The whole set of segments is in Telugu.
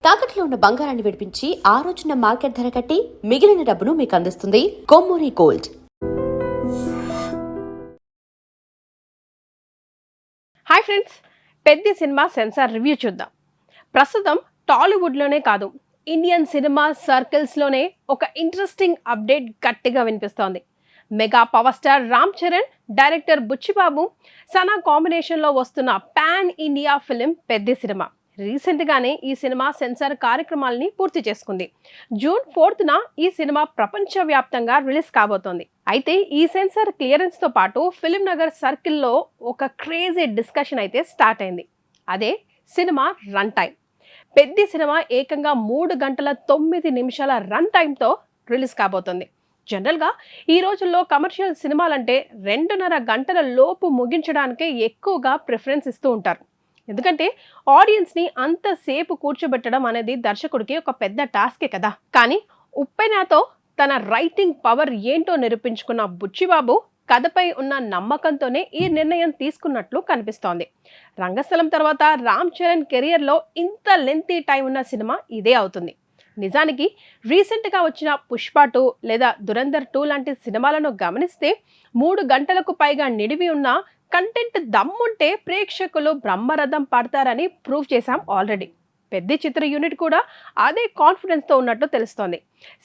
తాకట్లో ఉన్న బంగారాన్ని విడిపించి ఆ రోజున మార్కెట్ ధర కట్టి మిగిలిన డబ్బును మీకు అందిస్తుంది Kommuri Gold. Hi friends, Peddi సినిమా సెన్సార్ రివ్యూ చూద్దాం. ప్రస్తుతం టాలీవుడ్లోనే కాదు, ఇండియన్ సినిమా సర్కిల్స్లోనే ఒక ఇంట్రెస్టింగ్ అప్డేట్ గట్టిగా వినిపిస్తోంది. Mega power star Ram Charan, director Buchibabu, Sana కాంబినేషన్లో వస్తున్న పాన్ ఇండియా ఫిలిం పెద్ది సినిమా రీసెంట్గానే ఈ సినిమా సెన్సార్ కార్యక్రమాలని పూర్తి చేసుకుంది. జూన్ 4న ఈ సినిమా ప్రపంచవ్యాప్తంగా రిలీజ్ కాబోతోంది. అయితే ఈ సెన్సార్ క్లియరెన్స్తో పాటు ఫిలిం నగర్ సర్కిల్లో ఒక క్రేజీ డిస్కషన్ అయితే స్టార్ట్ అయింది. అదే cinema run time. Peddi cinema ఏకంగా 3 గంటల 9 నిమిషాల రన్ టైంతో రిలీజ్ కాబోతోంది. జనరల్గా ఈ రోజుల్లో కమర్షియల్ సినిమాలంటే 2.5 గంటల లోపు ముగించడానికే ఎక్కువగా ప్రిఫరెన్స్ ఇస్తూ ఉంటారు. ఎందుకంటే ఆడియన్స్ని అంతసేపు కూర్చోబెట్టడం అనేది దర్శకుడికి ఒక పెద్ద టాస్కే కదా. కానీ ఉప్పెనతో తన రైటింగ్ పవర్ ఏంటో నిరూపించుకున్న బుచ్చిబాబు కథపై ఉన్న నమ్మకంతోనే ఈ నిర్ణయం తీసుకున్నట్లు కనిపిస్తోంది. రంగస్థలం తర్వాత రామ్ చరణ్ కెరియర్లో ఇంత లెంతీ టైం ఉన్న సినిమా ఇదే అవుతుంది. నిజానికి రీసెంట్గా వచ్చిన పుష్ప 2 లేదా దురంధర్ 2 లాంటి సినిమాలను గమనిస్తే 3 గంటలకు పైగా నిడివి ఉన్న కంటెంట్ దమ్ముంటే ప్రేక్షకులు బ్రహ్మరథం పడతారని ప్రూవ్ చేశాం ఆల్రెడీ. పెద్ద చిత్ర యూనిట్ కూడా అదే కాన్ఫిడెన్స్తో ఉన్నట్లు తెలుస్తోంది.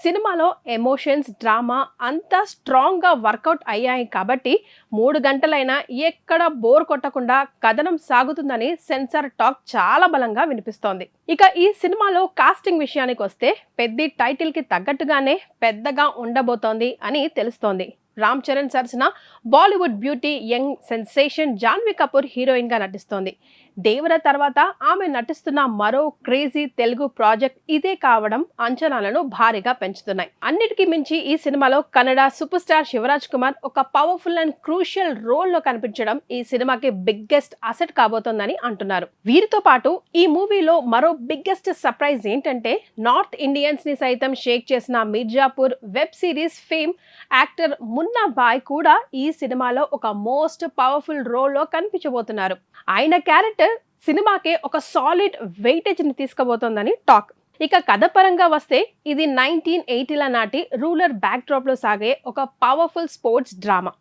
సినిమాలో ఎమోషన్స్, డ్రామా అంతా స్ట్రాంగ్గా వర్కౌట్ అయ్యాయి కాబట్టి 3 గంటలైనా ఎక్కడ బోర్ కొట్టకుండా కథనం సాగుతుందని సెన్సార్ టాక్ చాలా బలంగా వినిపిస్తోంది. ఇక ఈ సినిమాలో కాస్టింగ్ విషయానికి వస్తే పెద్ద టైటిల్కి తగ్గట్టుగానే పెద్దగా ఉండబోతోంది అని తెలుస్తోంది. రామ్ చరణ్ సరసన Bollywood beauty young sensation Janhvi Kapoor హీరోయిన్గా నటిస్తోంది. దేవర తర్వాత ఆమె నటిస్తున్న మరో క్రేజీ తెలుగు ప్రాజెక్ట్ ఇదే కావడం అంచనాలను భారీగా పెంచుతున్నాయి. అన్నిటికీ మించి ఈ సినిమాలో కన్నడ సూపర్ స్టార్ శివరాజ్ కుమార్ ఒక పవర్ఫుల్ అండ్ క్రూషియల్ రోల్లో కనిపించడం ఈ సినిమాకి బిగ్గెస్ట్ అసెట్ కాబోతోందని అంటున్నారు. వీరితో పాటు ఈ మూవీలో మరో బిగ్గెస్ట్ సర్ప్రైజ్ ఏంటంటే నార్త్ ఇండియన్స్ ని సైతం షేక్ చేసిన Mirzapur web series fame actor Munna Bhai కూడా ఈ సినిమాలో ఒక మోస్ట్ పవర్ఫుల్ రోల్లో కనిపించబోతున్నారు. ఆయన క్యారెక్టర్ సినిమాకే ఒక సాలిడ్ వెయిటేజ్ని తీసుకుపోతోందని టాక్. ఇక కథ పరంగా వస్తే ఇది 1980ల నాటి రూరల్ బ్యాక్డ్రాప్లో సాగే ఒక పవర్ఫుల్ స్పోర్ట్స్ డ్రామా.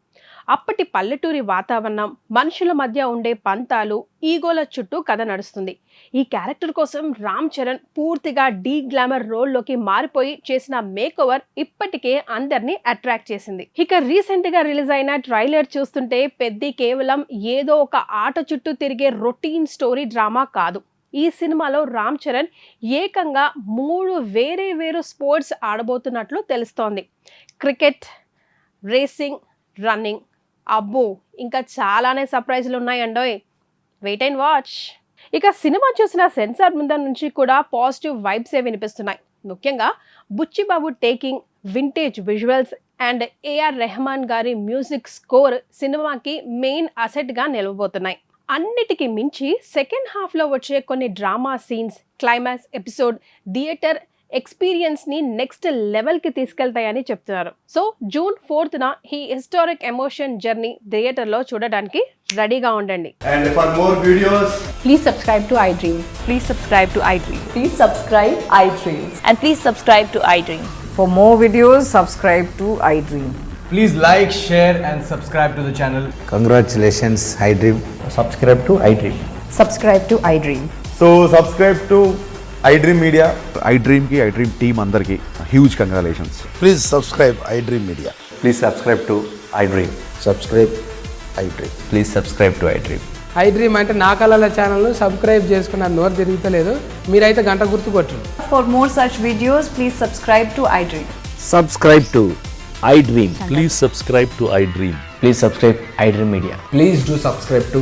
అప్పటి పల్లెటూరి వాతావరణం, మనుషుల మధ్య ఉండే పంతాలు, ఈగోల చుట్టూ కథ నడుస్తుంది. ఈ క్యారెక్టర్ కోసం రామ్ చరణ్ పూర్తిగా డీ గ్లామర్ రోల్లోకి మారిపోయి చేసిన మేకోవర్ ఇప్పటికే అందరినీ అట్రాక్ట్ చేసింది. ఇక రీసెంట్గా రిలీజ్ అయిన ట్రైలర్ చూస్తుంటే పెద్ది కేవలం ఏదో ఒక ఆట చుట్టూ తిరిగే రొటీన్ స్టోరీ డ్రామా కాదు. ఈ సినిమాలో రామ్ చరణ్ ఏకంగా 3 వేరు స్పోర్ట్స్ ఆడబోతున్నట్లు తెలుస్తోంది. Cricket, racing, running. అబ్బో, ఇంకా చాలానే సర్ప్రైజ్లు ఉన్నాయండోయ్. Wait and watch. ఇక సినిమా చూసిన సెన్సార్ ముందర నుంచి కూడా పాజిటివ్ వైబ్సే వినిపిస్తున్నాయి. ముఖ్యంగా Buchibabu taking, vintage visuals and AR Rahman గారి మ్యూజిక్ స్కోర్ సినిమాకి మెయిన్ అసెట్గా నిలవబోతున్నాయి. అన్నిటికీ మించి సెకండ్ హాఫ్లో వచ్చే కొన్ని drama scenes, climax episode theatre ఎక్స్పీరియన్స్ని నెక్స్ట్ లెవెల్కి తీసుకెళ్తాయని చెప్తున్నారు. సో జూన్ 4న ఈ హిస్టారిక్ ఎమోషన్ జర్నీ థియేటర్లో చూడడానికి రెడీగా ఉండండి. And for more videos, please subscribe to iDream. Please subscribe to iDream. Please subscribe iDream. And please subscribe to iDream. For more videos, subscribe to iDream. please like, share and subscribe to the channel. Congratulations, iDream. Subscribe to iDream. Subscribe to iDream. So subscribe to iDream Media. iDream की iDream team अंदर की huge congratulations. Please subscribe iDream Media. Please subscribe to iDream. Subscribe iDream. Please subscribe to iDream. iDream అంటే నా కళల ఛానల్ను సబ్స్క్రైబ్ చేసుకున్న నోరు తిరుగుతలేదు. మీరైతే గంట గుర్తు కొట్టండి. For more such videos, please subscribe to iDream. Subscribe to iDream. Please subscribe to iDream. Please subscribe iDream Media. Please do subscribe to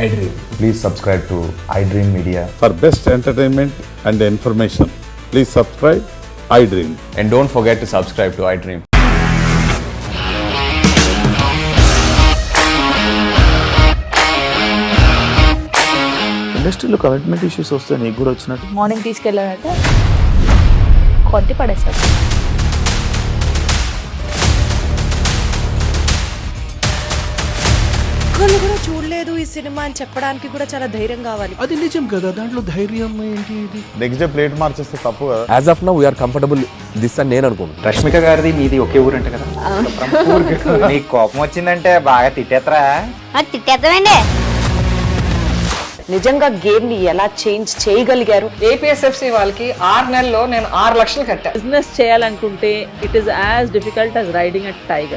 iDream. Please subscribe to iDream Media. For best entertainment and information, please subscribe iDream. And don't forget to subscribe to iDream. ఇండస్ట్రీలో కమిట్మెంట్ ఇష్యూస్ వస్తే నీకు కూడా వచ్చినట్టు మార్నింగ్ తీసుకెళ్ళాలంటే కొట్టి పడేస్తారు. ఒక్కళ్ళు కూడా చూడలేదు ఈ సినిమా అని చెప్పడానికి కూడా చాలా ధైర్యం కావాలి. అది నిజం కదా, దాంట్లో ధైర్యం ఏంటి? ఇది నెక్స్ట్ డే ప్లేట్ మార్చేస్తే తప్పు కదా. As of now we are comfortable this అని నేను అనుకుంటున్నాను. రష్మిక గారిది మీది ఒకే ఊరంట కదా. నీకు కోపం వచ్చిందంటే బాగా తిట్టేత్తరా? తిట్టేద్దామండి. నిజంగా గేమ్ ని ఎలా చేంజ్ చేయగలిగారు? ఏపీఎస్ఎఫ్సి వాళ్ళకి 6 నెలల్లో నేను 6 లక్షలు కట్టా. బిజినెస్ చేయాలనుకుంటే it is as difficult as riding a tiger.